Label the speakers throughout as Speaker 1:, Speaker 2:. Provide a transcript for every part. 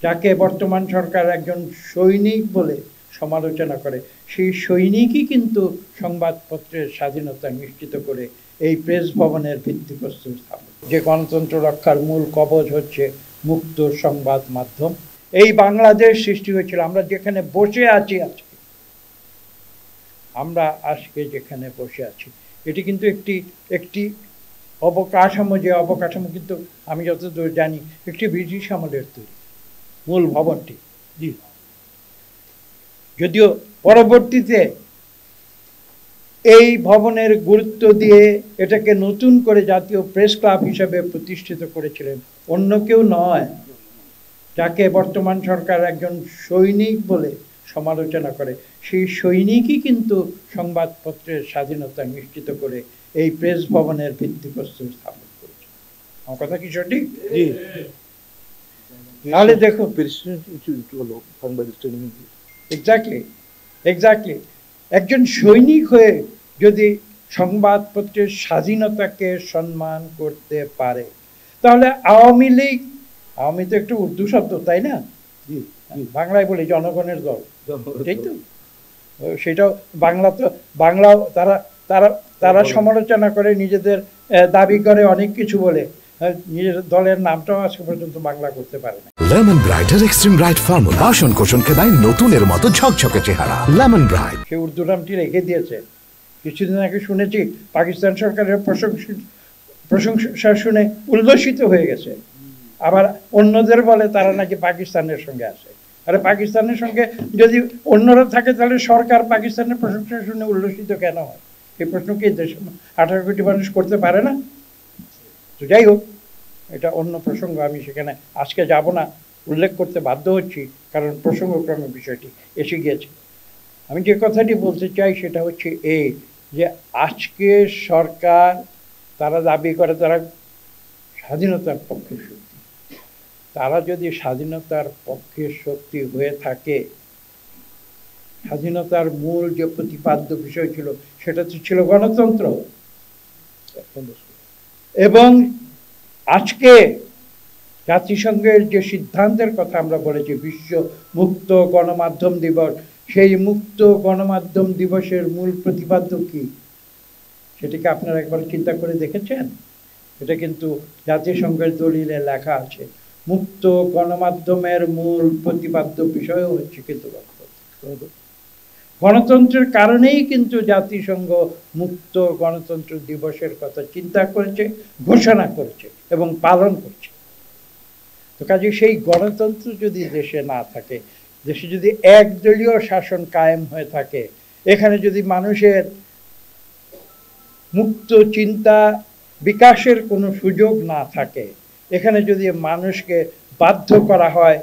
Speaker 1: যাকে বর্তমান সরকার একজন সৈনিক বলে সমালোচনা করে, সেই সৈনিকই কিন্তু সংবাদপত্রের স্বাধীনতা নিশ্চিত করে এই প্রেস ভবনের ভিত্তিপ্রস্তর স্থাপন। যে গণতন্ত্র রক্ষার মূল কবচ হচ্ছে মুক্ত সংবাদ মাধ্যম। এই বাংলাদেশ সৃষ্টি হয়েছিল, আমরা যেখানে বসে আছি আজকে, আমরা আজকে যেখানে বসে আছি, এটি কিন্তু একটি অবকাঠামো, যে অবকাঠামো কিন্তু আমি যতদূর জানি একটি ব্রিটিশ আমলের তৈরি মূল ভবনটি। জি, যদিও পরবর্তীতে এই ভবনের গুরুত্ব দিয়ে এটাকে নতুন করে জাতীয় প্রেস ক্লাব হিসেবে প্রতিষ্ঠিত করেছিলেন অন্য কেউ নয়, যাকে বর্তমান সরকার একজন সৈনিক বলে সমালোচনা করে, সেই সৈনিকই কিন্তু সংবাদপত্রের স্বাধীনতা নিশ্চিত করে এই প্রেস ভবনের ভিত্তিপ্রস্তর স্থাপন করেছে। আমার কথা কি সঠিক? জি। তাহলে দেখুন, এক্স্যাক্টলি একজন সৈনিক হয়ে যদি সংবাদপত্রের স্বাধীনতাকে সম্মান করতে পারে, তাহলে আওয়ামী লীগ, আওয়ামী তো একটু উর্দু শব্দ তাই না, বাংলায় বলি জনগণের দল, তাই তো, সেটাও বাংলা, তো বাংলাও তারা তারা তারা সমালোচনা করে, নিজেদের দাবি করে অনেক কিছু বলে, নিজের দলের নামটাও আজ পর্যন্ত বাংলা করতে পারে না।
Speaker 2: লেমন ব্রাইটের এক্সট্রিম ব্রাইট ফর্মুলা বাসন কোষণকে দেয় নতুনের মতো ঝকঝকে চেহারা। লেমন ব্রাইট
Speaker 1: সে উর্দু নামটি রেখে দিয়েছে। কিছুদিন আগে শুনেছি পাকিস্তান সরকারের প্রশংসা শুনে উল্লসিত হয়ে গেছে, আবার অন্যদের বলে তারা নাকি পাকিস্তানের সঙ্গে আছে। আরে পাকিস্তানের সঙ্গে যদি অন্যরা থাকে তাহলে সরকার পাকিস্তানের প্রশংসা শুনে উল্লসিত কেন হয়? এই প্রশ্ন কি দেশ 18 কোটি মানুষ করতে পারে না? তো যাই হোক, এটা অন্য প্রসঙ্গ, আমি সেখানে আজকে যাব না, উল্লেখ করতে বাধ্য হচ্ছি কারণ প্রসঙ্গক্রমে বিষয়টি এসে গিয়েছে। আমি যে কথাটি বলতে চাই সেটা হচ্ছে এই, যে আজকে সরকার তারা দাবি করে তারা স্বাধীনতার পক্ষে শক্তি। তারা যদি স্বাধীনতার পক্ষে শক্তি হয়ে থাকে, স্বাধীনতার মূল যে প্রতিপাদ্য বিষয় ছিল সেটা তো ছিল গণতন্ত্র, এবং আজকে জাতিসংঘের যে সিদ্ধান্তের কথা আমরা বলেছি, বিশ্ব মুক্ত গণমাধ্যম দিবস, সেই মুক্ত গণমাধ্যম দিবসের মূল প্রতিপাদ্য কি সেটিকে আপনারা একবার চিন্তা করে দেখেছেন? এটা কিন্তু জাতিসংঘের দলিলে লেখা আছে। মুক্ত গণমাধ্যমের মূল প্রতিপাদ্য বিষয় হচ্ছে কিন্তু গণতন্ত্রের কারণেই কিন্তু জাতিসংঘ মুক্ত গণতন্ত্র দিবসের কথা চিন্তা করেছে, ঘোষণা করেছে এবং পালন করছে। তো কাজে সেই গণতন্ত্র যদি দেশে না থাকে, দেশে যদি একদলীয় শাসন কায়েম হয়ে থাকে, এখানে যদি মানুষের মুক্ত চিন্তা বিকাশের কোনো সুযোগ না থাকে, এখানে যদি মানুষকে বাধ্য করা হয়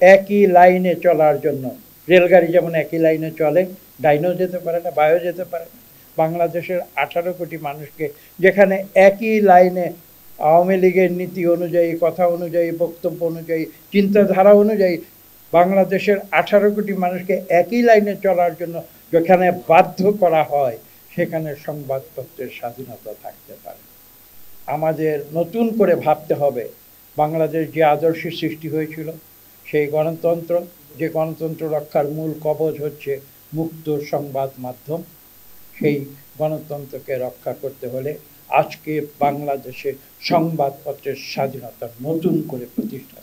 Speaker 1: একই লাইনে চলার জন্য, রেলগাড়ি যেমন একই লাইনে চলে, ডাইনেও যেতে পারে না, বাঁয়েও যেতে পারে না, বাংলাদেশের 18 কোটি মানুষকে যেখানে একই লাইনে আওয়ামী লীগের নীতি অনুযায়ী, কথা অনুযায়ী, বক্তব্য অনুযায়ী, চিন্তাধারা অনুযায়ী বাংলাদেশের 18 কোটি মানুষকে একই লাইনে চলার জন্য যেখানে বাধ্য করা হয়, সেখানে সংবাদপত্রের স্বাধীনতা থাকতে পারে। আমাদের নতুন করে ভাবতে হবে, বাংলাদেশ যে আদর্শের সৃষ্টি হয়েছিল, সেই গণতন্ত্র, যে গণতন্ত্র রক্ষার মূল কবচ হচ্ছে মুক্ত সংবাদ মাধ্যম, সেই গণতন্ত্রকে রক্ষা করতে হলে আজকে বাংলাদেশে সংবাদপত্রের স্বাধীনতা নতুন করে প্রতিষ্ঠা